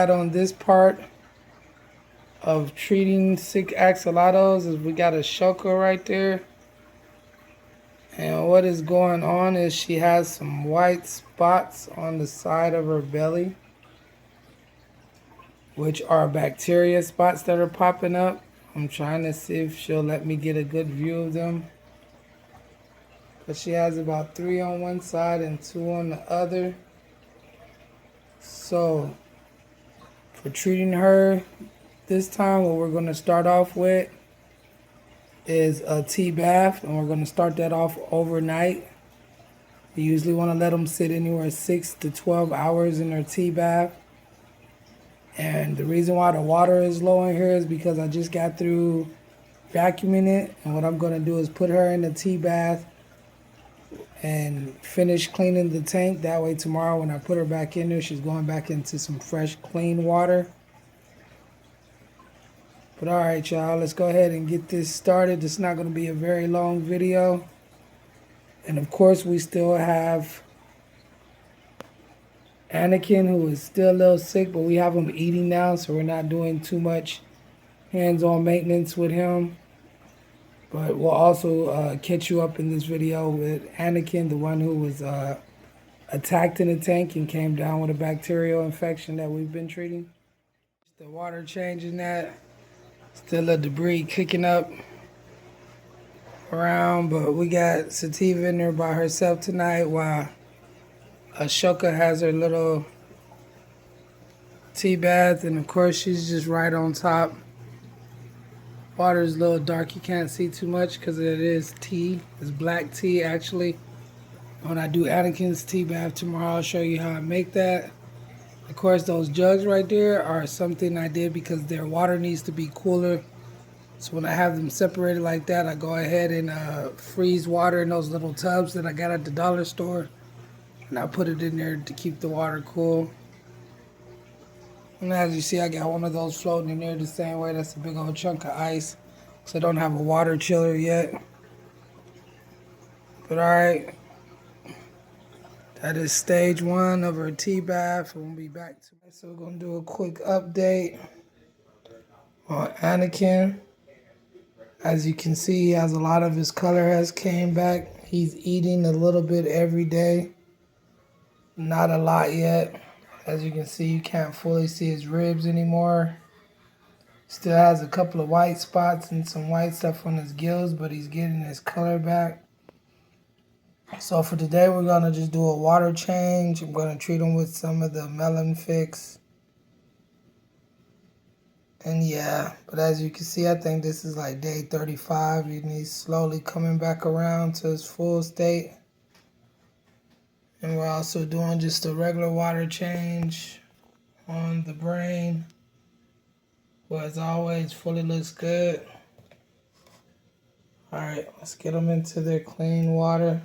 got on this part of treating sick axolotls is we got a shoko right there. And what is going on is she has some white spots on the side of her belly, which are bacteria spots that are popping up. I'm trying to see if she'll let me get a good view of them. But she has about 3 on one side and 2 on the other. So for treating her this time, what we're going to start off with is a tea bath, and we're going to start that off overnight. You usually want to let them sit anywhere 6 to 12 hours in their tea bath. And the reason why the water is low in here is because I just got through vacuuming it, and what I'm going to do is put her in the tea bath and finish cleaning the tank. That way tomorrow when I put her back in there, she's going back into some fresh clean water. But alright y'all, let's go ahead and get this started. It's not going to be a very long video. And of course we still have Anakin, who is still a little sick, but we have him eating now, so we're not doing too much hands-on maintenance with him. But we'll also catch you up in this video with Anakin, the one who was attacked in the tank and came down with a bacterial infection that we've been treating. The water changing that. Still a debris kicking up around, but we got Sativa in there by herself tonight while Ashoka has her little tea bath, and of course she's just right on top. Water is a little dark, you can't see too much because it is tea. It's black tea actually. When I do Anakin's tea bath tomorrow, I'll show you how I make that. Of course, those jugs right there are something I did because their water needs to be cooler. So when I have them separated like that, I go ahead and freeze water in those little tubs that I got at the dollar store. And I put it in there to keep the water cool. And as you see, I got one of those floating in there the same way. That's a big old chunk of ice. So I don't have a water chiller yet. But alright. That is stage 1 of our tea bath. We'll be back to it. So we're going to do a quick update on Anakin. As you can see, he has a lot of his color has came back. He's eating a little bit every day. Not a lot yet. As you can see, you can't fully see his ribs anymore. Still has a couple of white spots and some white stuff on his gills, but he's getting his color back. So for today, we're going to just do a water change. I'm going to treat him with some of the melon fix. And yeah, but as you can see, I think this is like day 35. And he's slowly coming back around to his full state. And we're also doing just a regular water change on the brain. Well, as always, fully looks good. All right, let's get them into their clean water.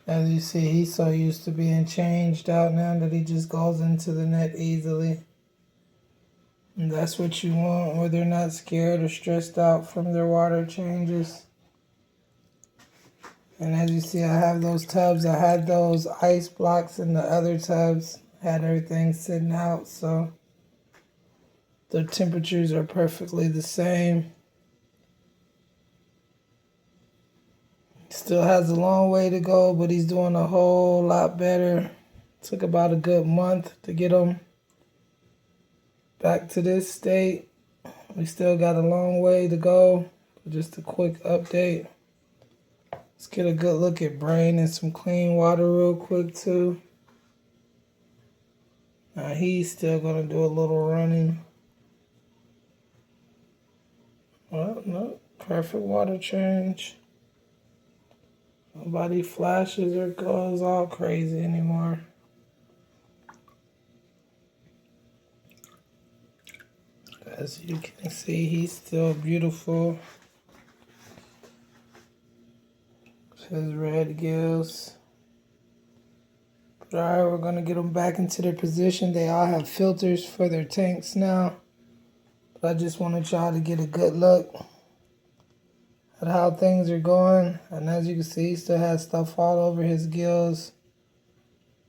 As you see, he's so used to being changed out now that he just goes into the net easily. And that's what you want, where they're not scared or stressed out from their water changes. And as you see, I have those tubs. I had those ice blocks in the other tubs. Had everything sitting out, so the temperatures are perfectly the same. Still has a long way to go, but he's doing a whole lot better. Took about a good month to get him back to this state. We still got a long way to go. Just a quick update. Let's get a good look at brain and some clean water real quick too. Now he's still gonna do a little running. Well, no, perfect water change. Nobody flashes or goes all crazy anymore. As you can see, he's still beautiful. His red gills. But alright, we're going to get them back into their position. They all have filters for their tanks now. But I just wanted y'all to get a good look at how things are going. And as you can see, he still has stuff all over his gills.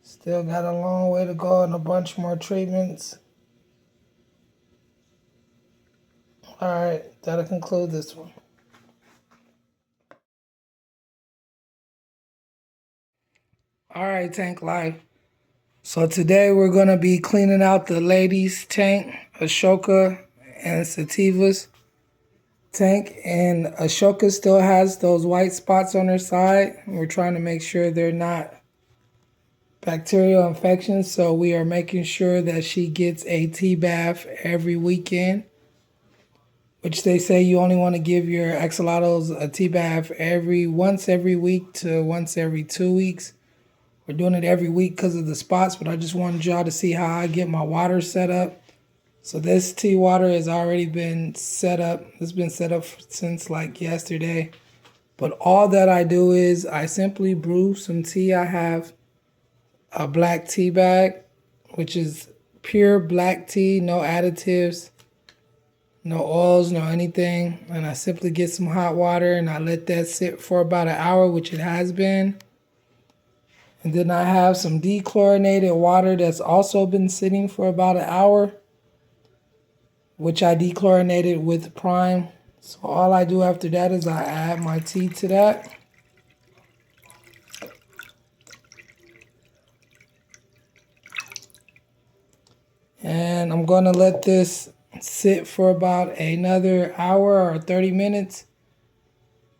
Still got a long way to go and a bunch more treatments. Alright, that'll conclude this one. Alright, Tank Life. So today we're going to be cleaning out the ladies' tank, Ashoka and Sativa's tank. And Ashoka still has those white spots on her side. We're trying to make sure they're not bacterial infections. So we are making sure that she gets a tea bath every weekend, which they say you only want to give your axolotls a tea bath once every week to once every 2 weeks. We're doing it every week because of the spots, but I just wanted y'all to see how I get my water set up. So this tea water has already been set up. It's been set up since like yesterday. But all that I do is I simply brew some tea. I have a black tea bag, which is pure black tea, no additives, no oils, no anything. And I simply get some hot water and I let that sit for about an hour, which it has been. And then I have some dechlorinated water that's also been sitting for about an hour, which I dechlorinated with Prime. So all I do after that is I add my tea to that. And I'm going to let this sit for about another hour or 30 minutes.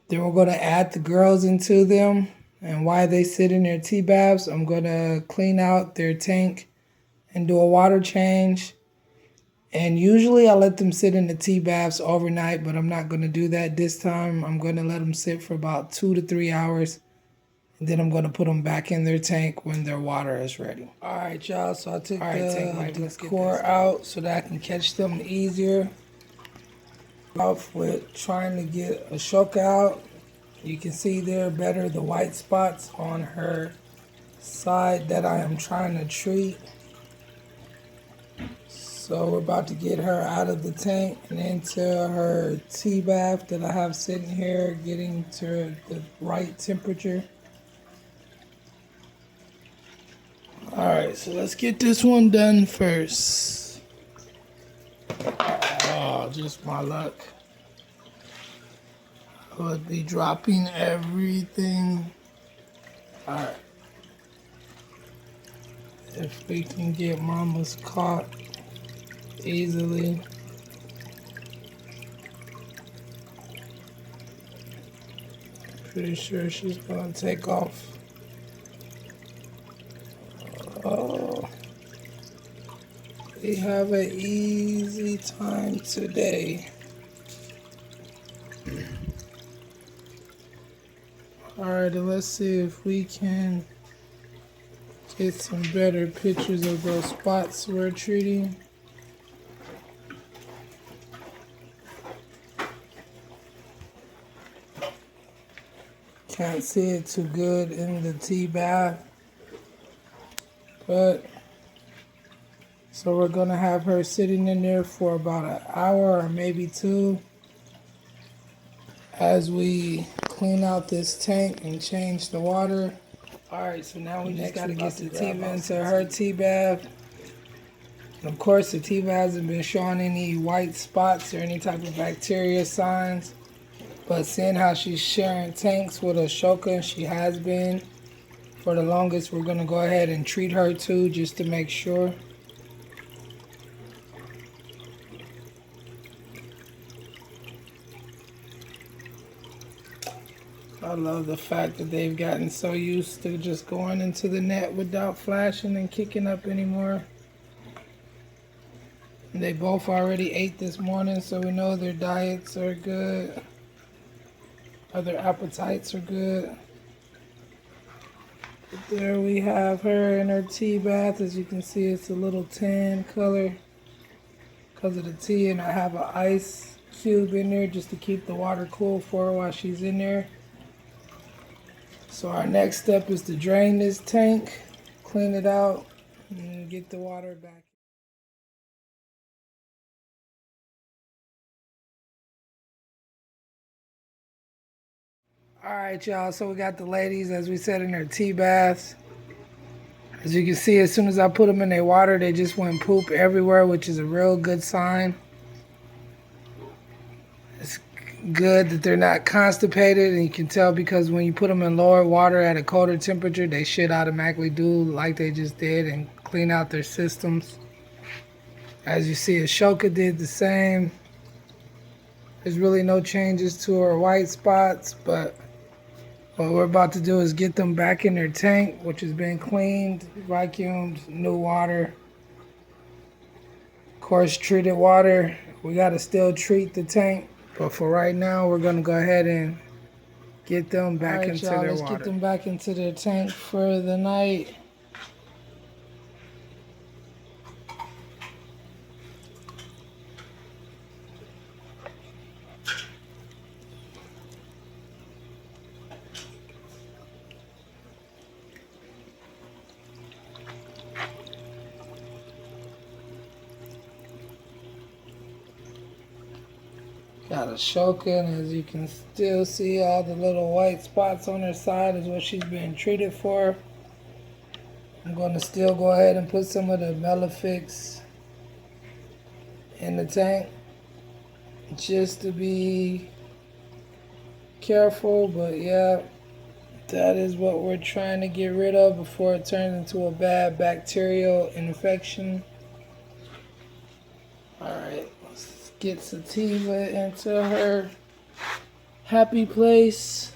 Then we're going to add the girls into them. And while they sit in their tea baths, I'm going to clean out their tank and do a water change. And usually I let them sit in the tea baths overnight, but I'm not going to do that this time. I'm going to let them sit for about 2 to 3 hours. And then I'm going to put them back in their tank when their water is ready. All right, y'all. So I took the core out so that I can catch them easier. Off with trying to get Ashoka out. You can see there better the white spots on her side that I am trying to treat. So we're about to get her out of the tank and into her tea bath that I have sitting here, getting to the right temperature. Alright, so let's get this one done first. Oh, just my luck. I would be dropping everything. Alright. If we can get Mama's caught easily. Pretty sure she's gonna take off. Oh, we have an easy time today. Alright, let's see if we can get some better pictures of those spots we're treating. Can't see it too good in the tea bath. But, so we're gonna have her sitting in there for about an hour or maybe 2 as we clean out this tank and change the water. Alright, so now we just gotta get Sativa into her tea bath. And of course, Sativa hasn't been showing any white spots or any type of bacteria signs. But seeing how she's sharing tanks with Ashoka, and she has been for the longest, we're going to go ahead and treat her too, just to make sure. I love the fact that they've gotten so used to just going into the net without flashing and kicking up anymore. And they both already ate this morning, so we know their diets are good. Their appetites are good. But there we have her in her tea bath. As you can see, it's a little tan color because of the tea, and I have an ice cube in there just to keep the water cool for her while she's in there. So our next step is to drain this tank, clean it out, and get the water back. Alright, y'all, so we got the ladies, as we said, in their tea baths. As you can see, as soon as I put them in their water, they just went poop everywhere, which is a real good sign. It's good that they're not constipated, and you can tell because when you put them in lower water at a colder temperature, they should automatically do like they just did and clean out their systems. As you see, Ashoka did the same. There's really no changes to her white spots, but what we're about to do is get them back in their tank, which has been cleaned, vacuumed, new water. Of course, treated water. We got to still treat the tank, but for right now, we're going to go ahead and get them back into their water. Let's get them back into their tank for the night. Got Ashoka, and as you can still see, all the little white spots on her side is what she's being treated for. I'm going to still go ahead and put some of the Melafix in the tank just to be careful, but yeah, that is what we're trying to get rid of before it turns into a bad bacterial infection. Alright, let's get Sativa into her happy place.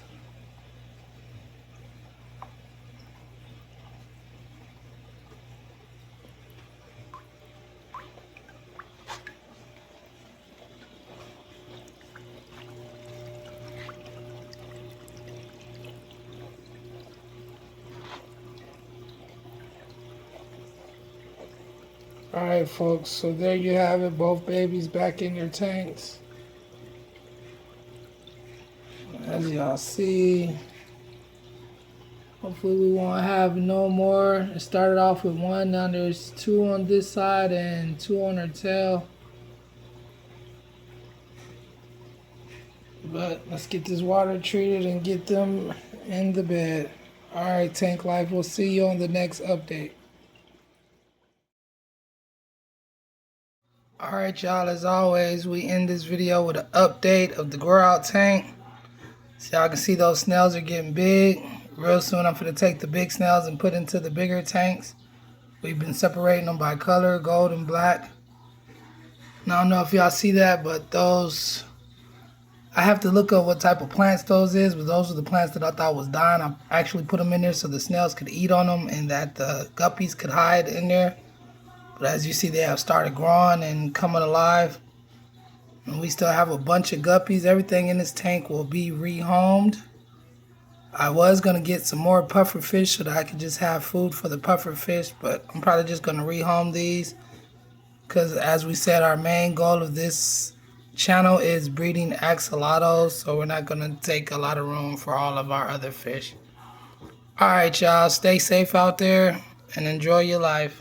Alright folks, so there you have it, both babies back in their tanks. As y'all see, hopefully we won't have no more. It started off with one, now there's two on this side and two on her tail. But let's get this water treated and get them in the bed. Alright Tank Life, we'll see you on the next update. Alright y'all, as always, we end this video with an update of the grow out tank. So y'all can see those snails are getting big. Real soon I'm going to take the big snails and put into the bigger tanks. We've been separating them by color, gold and black. Now I don't know if y'all see that, but those, I have to look up what type of plants those is, but those are the plants that I thought was dying. I actually put them in there so the snails could eat on them and that the guppies could hide in there. But as you see, they have started growing and coming alive. And we still have a bunch of guppies. Everything in this tank will be rehomed. I was going to get some more puffer fish so that I could just have food for the puffer fish. But I'm probably just going to rehome these. Because as we said, our main goal of this channel is breeding axolotls. So we're not going to take a lot of room for all of our other fish. Alright y'all, stay safe out there and enjoy your life.